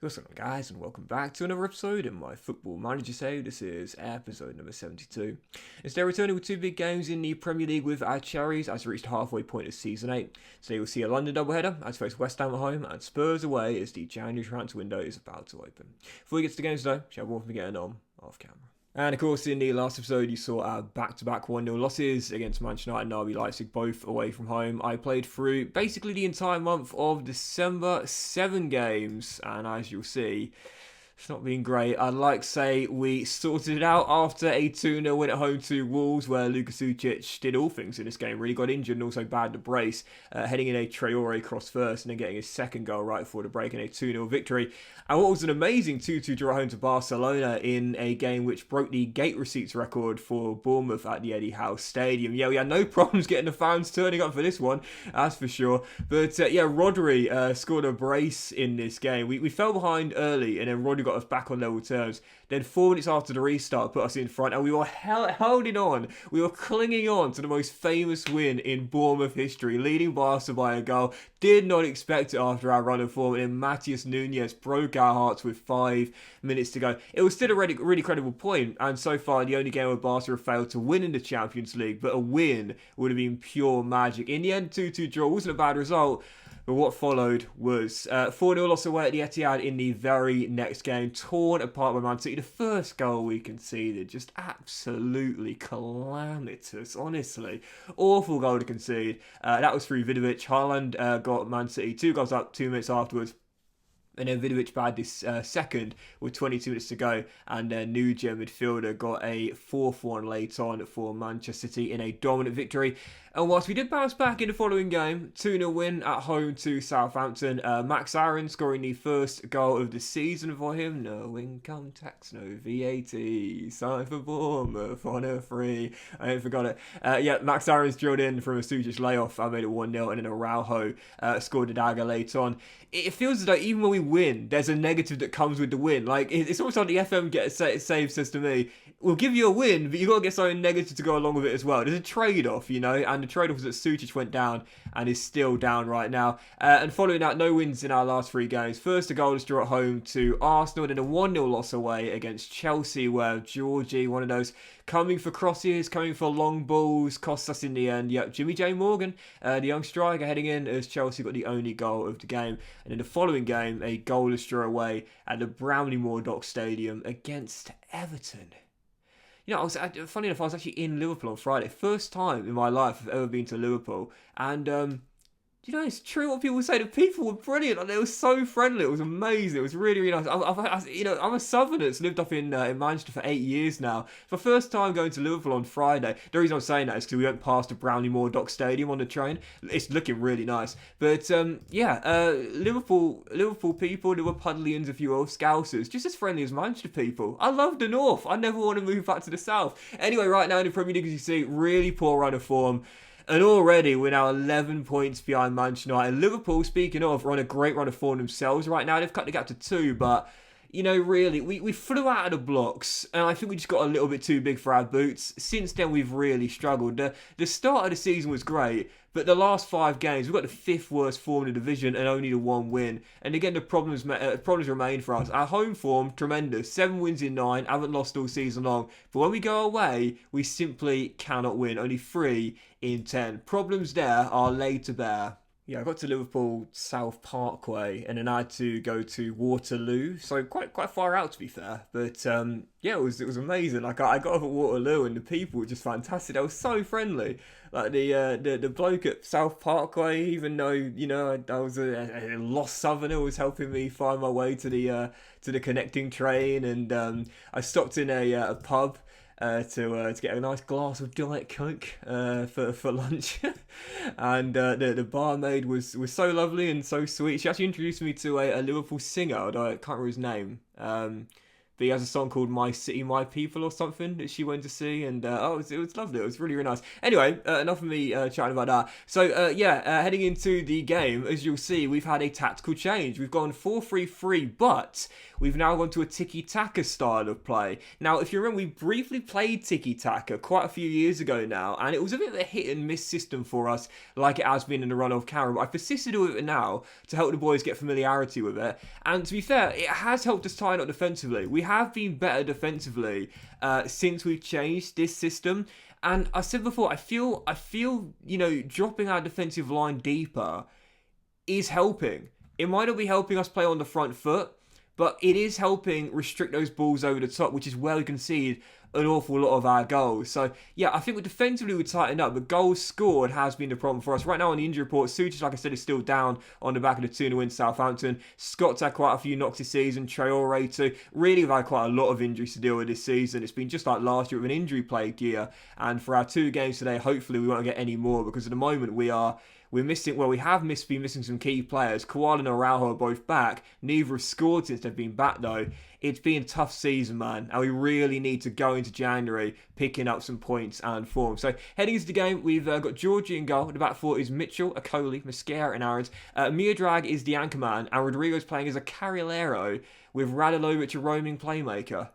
What's going on, guys, and welcome back to another episode in my Football Manager save. This is episode number 72. Instead, returning with two big games in the Premier League with our Cherries as we reached the halfway point of Season 8. Today we'll see a London doubleheader as face West Ham at home and Spurs away as the January transfer window is about to open. Before we get to the games though, shall we warn from getting on off camera. And of course, in the last episode, you saw our back-to-back 1-0 losses against Manchester United and RB Leipzig, both away from home. I played through basically the entire month of December, 7 games, and as you'll see, it's not been great. I'd like to say we sorted it out after a 2-0 win at home to Wolves, where Luka Sucic did all things in this game. Really got injured and also bad to brace, heading in a Traore cross first and then getting his second goal right before the break in a 2-0 victory. And what was an amazing 2-2 draw home to Barcelona in a game which broke the gate receipts record for Bournemouth at the Eddie Howe Stadium. Yeah, we had no problems getting the fans turning up for this one, that's for sure. But Rodri scored a brace in this game. We fell behind early and then Rodri got us back on level terms. Then 4 minutes after the restart put us in front and we were holding on. We were clinging on to the most famous win in Bournemouth history, leading Barca by a goal. Did not expect it after our run of form, and then Matheus Nunes broke our hearts with 5 minutes to go. It was still a really credible point, and so far the only game where Barca have failed to win in the Champions League, but a win would have been pure magic. In the end, 2-2 draw wasn't a bad result. But what followed was 4-0 loss away at the Etihad in the very next game, torn apart by Man City. The first goal we conceded, just absolutely calamitous, honestly. Awful goal to concede. That was through Vidovic. Haaland got Man City 2 goals up 2 minutes afterwards. And then Vidovic bagged this second with 22 minutes to go. And then Nuja, midfielder, got a 4-1 late on for Manchester City in a dominant victory. And whilst we did bounce back in the following game, 2-0 win at home to Southampton. Max Aaron scoring the first goal of the season for him. No income tax, no VAT. Sign for Bournemouth on a free. I forgot it. Max Aaron's drilled in from a Sujic layoff. I made it 1-0 and then Araujo scored a dagger late on. It feels as though even when we win, there's a negative that comes with the win. Like, it's almost like the FM save says to me, we'll give you a win, but you've got to get something negative to go along with it as well. There's a trade-off, you know, and the trade-off was that Sucic went down and is still down right now. And following that, no wins in our last 3 games. First, a goalless draw at home to Arsenal, then a 1-0 loss away against Chelsea, where Georgie, one of those coming for crosses, coming for long balls, cost us in the end. Yep, Jimmy J. Morgan, the young striker, heading in as Chelsea got the only goal of the game. And in the following game, a goalless draw away at the Brownlee Dock Stadium against Everton. You know, funny enough, I was actually in Liverpool on Friday. First time in my life I've ever been to Liverpool. And, you know, it's true what people say. The people were brilliant. Like, they were so friendly. It was amazing. It was really, really nice. I'm a southerner that's lived up in Manchester for 8 years now. For the first time going to Liverpool on Friday, the reason I'm saying that is because we went past the Brownlee Dock Stadium on the train. It's looking really nice. But, Liverpool people, Liverpudlians, if you will, Scousers, just as friendly as Manchester people. I love the North. I never want to move back to the South. Anyway, right now in the Premier League, as you see, really poor run of form. And already we're now 11 points behind Manchester United. Liverpool, speaking of, are on a great run of form themselves right now. They've cut the gap to 2, but, you know, really, we flew out of the blocks, and I think we just got a little bit too big for our boots. Since then, we've really struggled. The start of the season was great, but the last 5 games, we've got the 5th worst form in the division and only the 1 win. And again, the problems remain for us. Our home form, tremendous. 7 wins in 9, haven't lost all season long. But when we go away, we simply cannot win. Only 3 in 10. Problems there are laid to bear. Yeah, I got to Liverpool South Parkway and then I had to go to Waterloo, so quite far out to be fair. But it was amazing. Like I got off at Waterloo and the people were just fantastic. They were so friendly. Like the bloke at South Parkway, even though you know I was a lost southerner, was helping me find my way to the connecting train, and I stopped in a pub. To get a nice glass of Diet Coke for lunch. And the barmaid was so lovely and so sweet. She actually introduced me to a Liverpool singer, although I can't remember his name. But he has a song called My City, My People or something that she went to see. And it was lovely. It was really, really nice. Anyway, enough of me chatting about that. So, heading into the game, as you'll see, we've had a tactical change. We've gone 4-3-3, but we've now gone to a tiki-taka style of play. Now, if you remember, we briefly played tiki-taka quite a few years ago now, and it was a bit of a hit-and-miss system for us, like it has been in the run of Cameron. But I persisted with it now to help the boys get familiarity with it. And to be fair, it has helped us tighten up defensively. We have been better defensively since we've changed this system. And I said before, I feel, dropping our defensive line deeper is helping. It might not be helping us play on the front foot, but it is helping restrict those balls over the top, which is where we concede an awful lot of our goals. So, yeah, I think we're defensively we tightened up, but goals scored has been the problem for us. Right now on the injury report, Suchik, like I said, is still down on the back of the 2-0 win Southampton. Scott's had quite a few knocks this season. Traore too. Really, we've had quite a lot of injuries to deal with this season. It's been just like last year with an injury-plagued year. And for our 2 games today, hopefully we won't get any more, because at the moment we have been missing some key players. Koala and Araujo are both back. Neither have scored since they've been back, though. It's been a tough season, man, and we really need to go into January picking up some points and form. So, heading into the game, we've got Georgie in goal. The back four is Mitchell, Akoli, Mosquera and Aaron's. Miodrag is the anchor man, and Rodrigo's playing as a carrilero with Radulovic a roaming playmaker.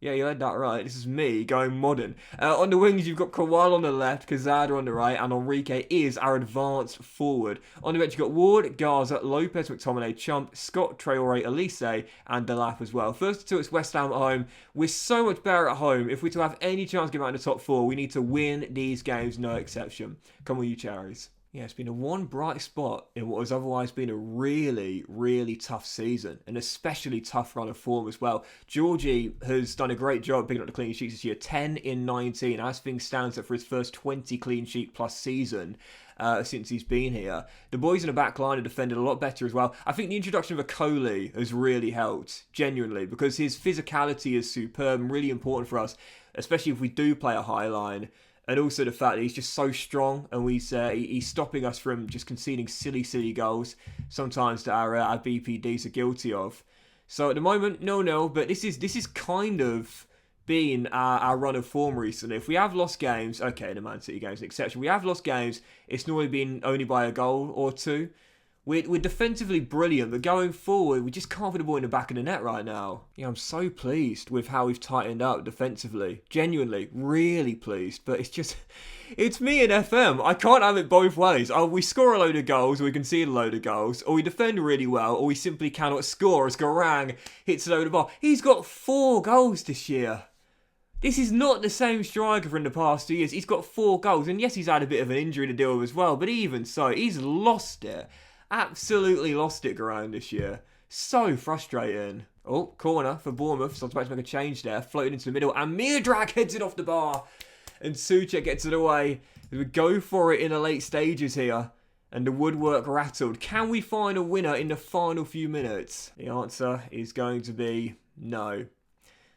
Yeah, you heard that right. This is me going modern. On the wings, you've got Kawal on the left, Kazada on the right, and Enrique is our advanced forward. On the bench, you've got Ward, Garza, Lopez, McTominay, Chump, Scott, Traore, Elise, and Delap as well. First two, it's West Ham at home. We're so much better at home. If we're to have any chance of getting out in the top 4, we need to win these games, no exception. Come on, you cherries. Yeah, it's been a one bright spot in what has otherwise been a really, really tough season, an especially tough run of form as well. Georgie has done a great job picking up the clean sheets this year, 10 in 19, as things stand up for his first 20 clean sheet plus season since he's been here. The boys in the back line have defended a lot better as well. I think the introduction of Akoli has really helped, genuinely, because his physicality is superb and really important for us, especially if we do play a high line. And also the fact that he's just so strong, and he's stopping us from just conceding silly goals, sometimes that our BPDs are guilty of. So at the moment, 0-0, but this is kind of been our run of form recently. If we have lost games, okay, the Man City game's an exception. We have lost games, it's normally been only by a goal or two. We're defensively brilliant, but going forward, we just can't put the ball in the back of the net right now. Yeah, I'm so pleased with how we've tightened up defensively. Genuinely, really pleased. But it's me and FM. I can't have it both ways. We score a load of goals, or we concede a load of goals, or we defend really well, or we simply cannot score as Garang hits a load of ball. He's got 4 goals this year. This is not the same striker from the past 2 years. He's got 4 goals, and yes, he's had a bit of an injury to deal with as well, but even so, he's lost it. Absolutely lost it, Garang, this year. So frustrating. Oh, corner for Bournemouth. So I was about to make a change there. Floated into the middle. And Miodrag heads it off the bar. And Suchek gets it away. We go for it in the late stages here. And the woodwork rattled. Can we find a winner in the final few minutes? The answer is going to be no.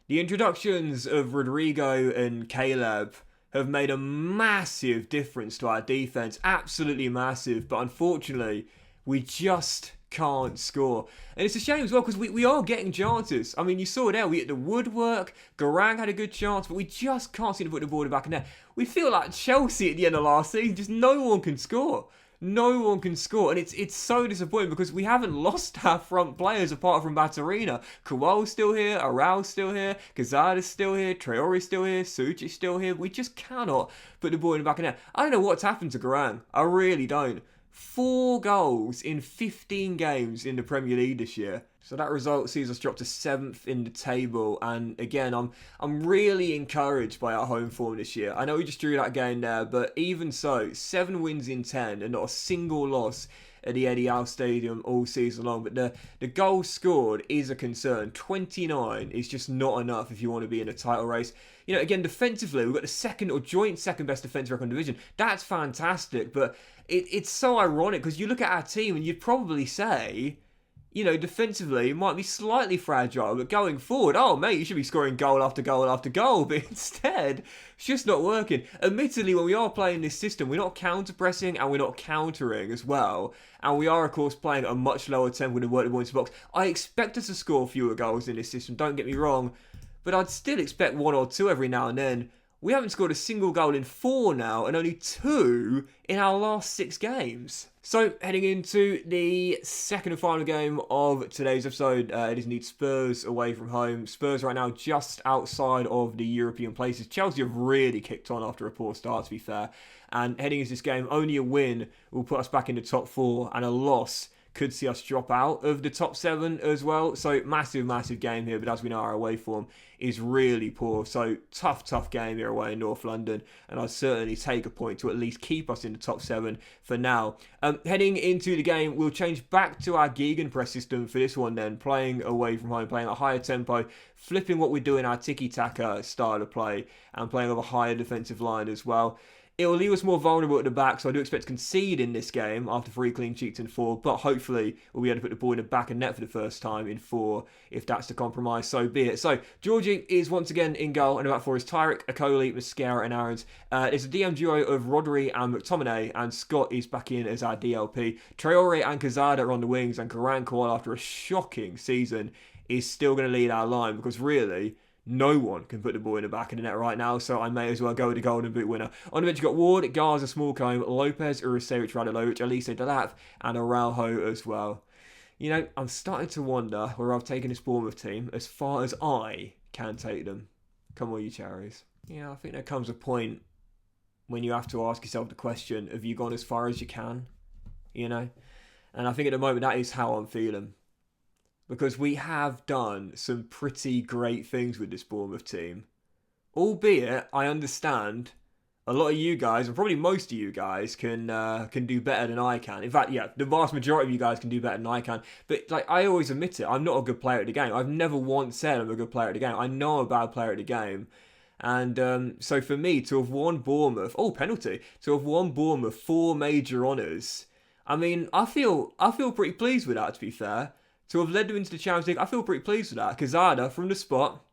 The introductions of Rodrigo and Caleb have made a massive difference to our defence. Absolutely massive. But unfortunately, we just can't score. And it's a shame as well, because we are getting chances. I mean, you saw it there. We hit the woodwork. Garang had a good chance, but we just can't seem to put the ball back in there. We feel like Chelsea at the end of last season. Just no one can score. No one can score. And it's so disappointing, because we haven't lost our front players apart from Batarina. Kowal's still here. Arau's still here. Kazada's still here. Traore's still here. Suchic's still here. We just cannot put the ball in the back in there. I don't know what's happened to Garang. I really don't. 4 goals in 15 games in the Premier League this year. So that result sees us drop to 7th in the table. And again, I'm really encouraged by our home form this year. I know we just drew that game there, but even so, 7 wins in 10 and not a single loss at the Eddie Howe Stadium all season long. But the goals scored is a concern. 29 is just not enough if you want to be in a title race. You know, again, defensively, we've got the second or joint second best defensive record in the division. That's fantastic, but it's so ironic, because you look at our team and you'd probably say defensively, it might be slightly fragile, but going forward, oh, mate, you should be scoring goal after goal after goal. But instead, it's just not working. Admittedly, when we are playing this system, we're not counter-pressing and we're not countering as well. And we are, of course, playing at a much lower tempo than work the ball into the box. I expect us to score fewer goals in this system, don't get me wrong. But I'd still expect 1 or 2 every now and then. We haven't scored a single goal in 4 now, and only 2 in our last 6 games. So, heading into the second and final game of today's episode, it is indeed Spurs away from home. Spurs right now just outside of the European places. Chelsea have really kicked on after a poor start, to be fair. And heading into this game, only a win will put us back in the top 4, and a loss could see us drop out of the top 7 as well. So massive, massive game here. But as we know, our away form is really poor. So tough game here away in North London. And I'd certainly take a point to at least keep us in the top 7 for now. Heading into the game, we'll change back to our gegenpress system for this one then. Playing away from home, playing at a higher tempo, flipping what we do in our tiki-taka style of play, and playing with a higher defensive line as well. It will leave us more vulnerable at the back, so I do expect to concede in this game after 3 clean sheets in 4, but hopefully we'll be able to put the ball in the back of net for the first time in 4. If that's the compromise, so be it. So, Georgie is once again in goal, and about 4 is Tyrick, Okoli, Mascara and Aarons. There's a DM duo of Rodri and McTominay, and Scott is back in as our DLP. Traore and Kazada are on the wings, and Garang Kowal, after a shocking season, is still going to lead our line, because really, no one can put the ball in the back of the net right now, so I may as well go with the golden boot winner. On the bench, you've got Ward, Garza, Smallcombe, Lopez, Urisevic, Radulovic, Elise Delap, and Araujo as well. I'm starting to wonder where I've taken this Bournemouth team as far as I can take them. Come on, you cherries. I think there comes a point when you have to ask yourself the question, have you gone as far as you can? And I think at the moment that is how I'm feeling. Because we have done some pretty great things with this Bournemouth team. Albeit, I understand a lot of you guys, and probably most of you guys, can do better than I can. In fact, the vast majority of you guys can do better than I can. But I always admit it, I'm not a good player at the game. I've never once said I'm a good player at the game. I know I'm a bad player at the game. And so for me, to have won Bournemouth, penalty, to have won Bournemouth 4 major honours, I feel pretty pleased with that, to be fair. To have led them into the Champions League, I feel pretty pleased with that. Kazada, from the spot,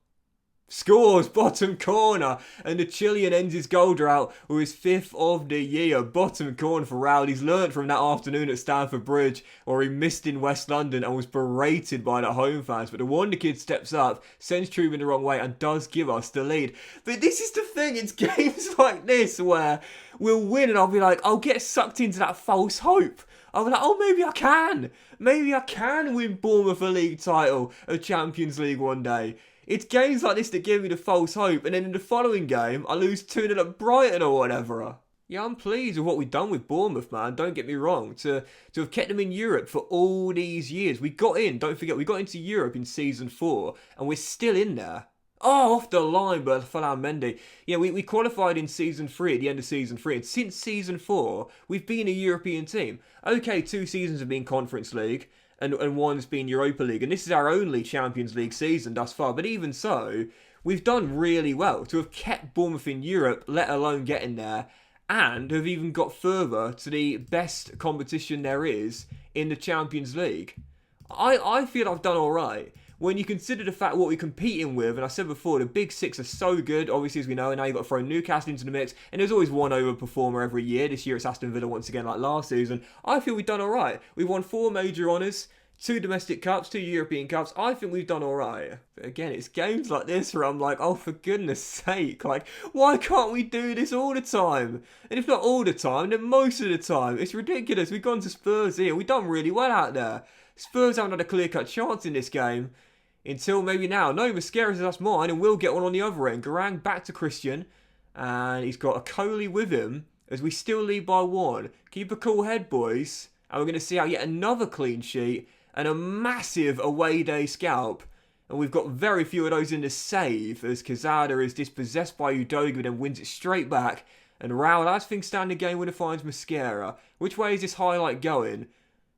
scores, bottom corner, and the Chilean ends his goal drought with his 5th of the year. Bottom corner for Raul. He's learnt from that afternoon at Stamford Bridge, or he missed in West London and was berated by the home fans. But the Wonder Kid steps up, sends Truman the wrong way, and does give us the lead. But this is the thing, it's games like this where we'll win and I'll get sucked into that false hope. I'll be like, maybe I can. Maybe I can win Bournemouth a league title, a Champions League one day. It's games like this that give me the false hope, and then in the following game, I lose 2-0 at Brighton or whatever. I'm pleased with what we've done with Bournemouth, man. Don't get me wrong. To have kept them in Europe for all these years. We got in, don't forget, we got into Europe in Season 4, and we're still in there. Off the line, but Falam Mendy. We qualified in Season 3 at the end of Season 3, and since Season 4, we've been a European team. Okay, 2 seasons have been Conference League, and one's been Europa League, and this is our only Champions League season thus far, but even so, we've done really well to have kept Bournemouth in Europe, let alone getting there, and have even got further to the best competition there is in the Champions League. I feel I've done alright. When you consider the fact what we're competing with, and I said before, the Big Six are so good, obviously, as we know, and now you've got to throw Newcastle into the mix, and there's always one overperformer every year. This year it's Aston Villa once again, like last season. I feel we've done alright. We've won 4 major honours, 2 domestic cups, 2 European cups. I think we've done alright. But again, it's games like this where I'm like, for goodness sake, why can't we do this all the time? And if not all the time, then most of the time. It's ridiculous. We've gone to Spurs here. We've done really well out there. Spurs haven't had a clear-cut chance in this game. Until maybe now. No, Mascara says that's mine, and we'll get one on the other end. Garang back to Christian, and he's got a Coley with him as we still lead by 1. Keep a cool head, boys. And we're going to see out yet another clean sheet and a massive away day scalp. And we've got very few of those in the save as Kazada is dispossessed by Udogi, but then wins it straight back. And Raul, as things stand, the game winner finds Mascara. Which way is this highlight going?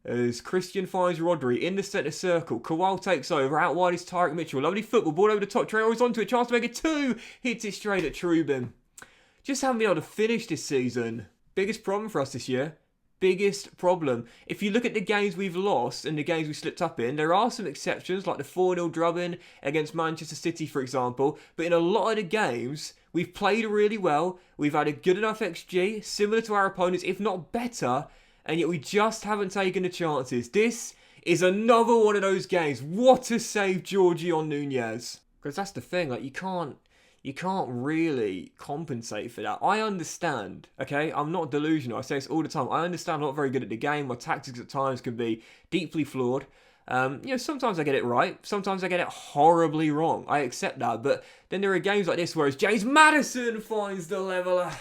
As Christian finds Rodri in the centre circle. Kowal takes over. Out wide is Tyrick Mitchell. Lovely football. Ball over the top. Traore onto a chance to make it 2. Hits it straight at Trubin. Just haven't been able to finish this season. Biggest problem for us this year. biggest problem. If you look at the games we've lost and the games we slipped up in, there are some exceptions, like the 4-0 drubbing against Manchester City, for example. But in a lot of the games, we've played really well. We've had a good enough XG, similar to our opponents, if not better. And yet we just haven't taken the chances. This is another one of those games. What a save, Georgie on Nunez. Because that's the thing, like, you can't really compensate for that. I understand, okay? I'm not delusional. I say this all the time. I understand I'm not very good at the game. My tactics at times can be deeply flawed. Sometimes I get it right. Sometimes I get it horribly wrong. I accept that. But then there are games like this where James Maddison finds the leveller.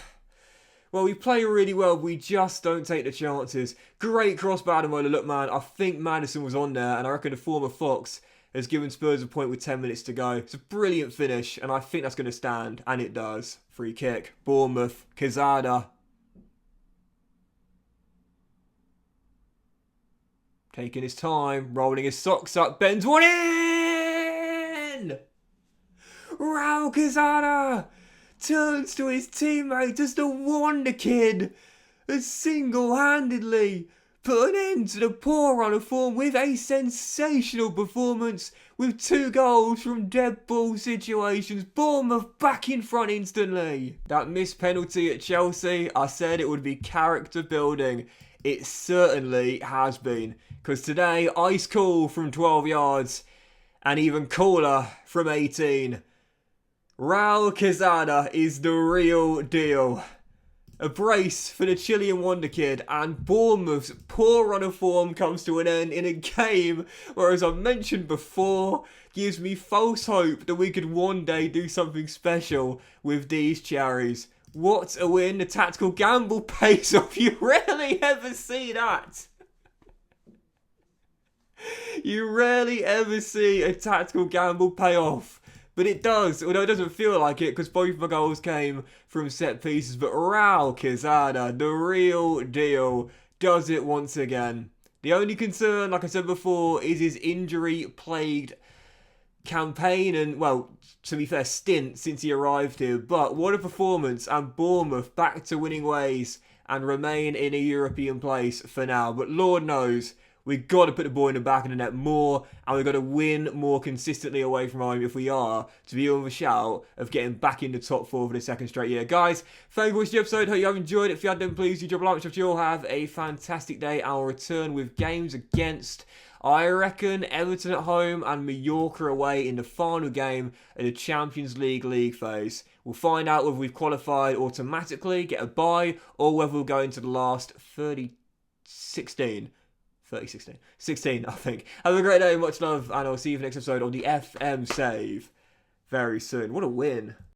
Well, we play really well, but we just don't take the chances. Great cross by Ademola. Look, man, I think Maddison was on there, and I reckon the former Fox has given Spurs a point with 10 minutes to go. It's a brilliant finish, and I think that's going to stand, and it does. Free kick. Bournemouth. Quezada. Taking his time, rolling his socks up, bends one in! Raul Quezada turns to his teammate, just the wonder kid, has single-handedly put an end to the poor run of form with a sensational performance with 2 goals from dead ball situations. Bournemouth back in front instantly. That missed penalty at Chelsea, I said it would be character building. It certainly has been. Because today, ice cool from 12 yards and even cooler from 18. Raul Quezada is the real deal. A brace for the Chilean wonder kid, and Bournemouth's poor run of form comes to an end in a game where, as I mentioned before, gives me false hope that we could one day do something special with these cherries. What a win. The tactical gamble pays off. You rarely ever see that. You rarely ever see a tactical gamble pay off. But it does, although it doesn't feel like it, because both of my goals came from set pieces. But Raul Quezada, the real deal, does it once again. The only concern, like I said before, is his injury-plagued campaign and, well, to be fair, stint since he arrived here. But what a performance, and Bournemouth back to winning ways and remain in a European place for now. But Lord knows, we've got to put the ball in the back of the net more, and we've got to win more consistently away from home if we are to be on the shout of getting back in the top 4 for the second straight year. Guys, thank you for watching the episode. Hope you have enjoyed it. If you have, then please do drop a like. If you all have a fantastic day, I'll return with games against, I reckon, Everton at home and Mallorca away in the final game of the Champions League phase. We'll find out whether we've qualified automatically, get a bye, or whether we'll go into the last 16, I think. Have a great day, much love, and I'll see you for the next episode on the FM Save very soon. What a win.